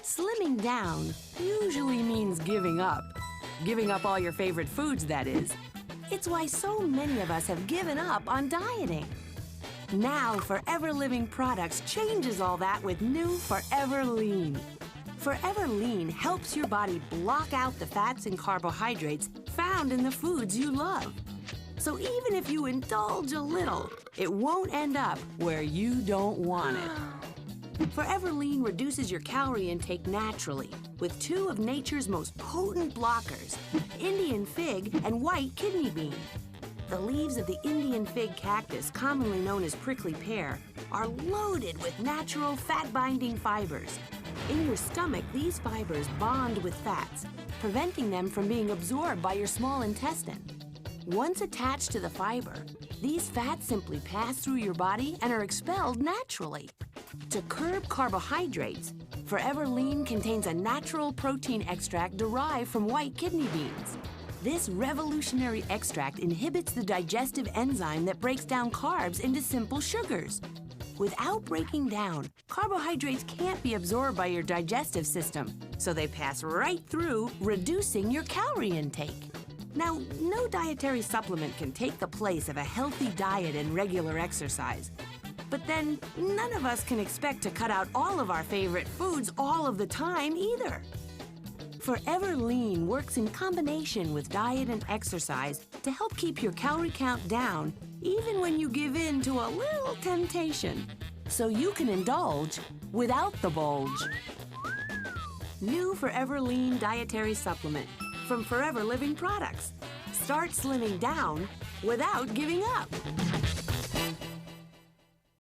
Slimming down usually means giving up. Giving up all your favorite foods, that is. It's why so many of us have given up on dieting. Now, Forever Living Products changes all that with new Forever Lean. Forever Lean helps your body block out the fats and carbohydrates found in the foods you love. So even if you indulge a little, it won't end up where you don't want it. Forever Lean reduces your calorie intake naturally with two of nature's most potent blockers, Indian fig and white kidney bean. The leaves of the Indian fig cactus, commonly known as prickly pear, are loaded with natural fat-binding fibers. In your stomach, these fibers bond with fats, preventing them from being absorbed by your small intestine. Once attached to the fiber, these fats simply pass through your body and are expelled naturally. To curb carbohydrates, Forever Lean contains a natural protein extract derived from white kidney beans. This revolutionary extract inhibits the digestive enzyme that breaks down carbs into simple sugars. Without breaking down, carbohydrates can't be absorbed by your digestive system, so they pass right through, reducing your calorie intake. Now, no dietary supplement can take the place of a healthy diet and regular exercise. But then, none of us can expect to cut out all of our favorite foods all of the time either. Forever Lean works in combination with diet and exercise to help keep your calorie count down even when you give in to a little temptation, so you can indulge without the bulge. New Forever Lean Dietary Supplement from Forever Living Products. Start slimming down without giving up.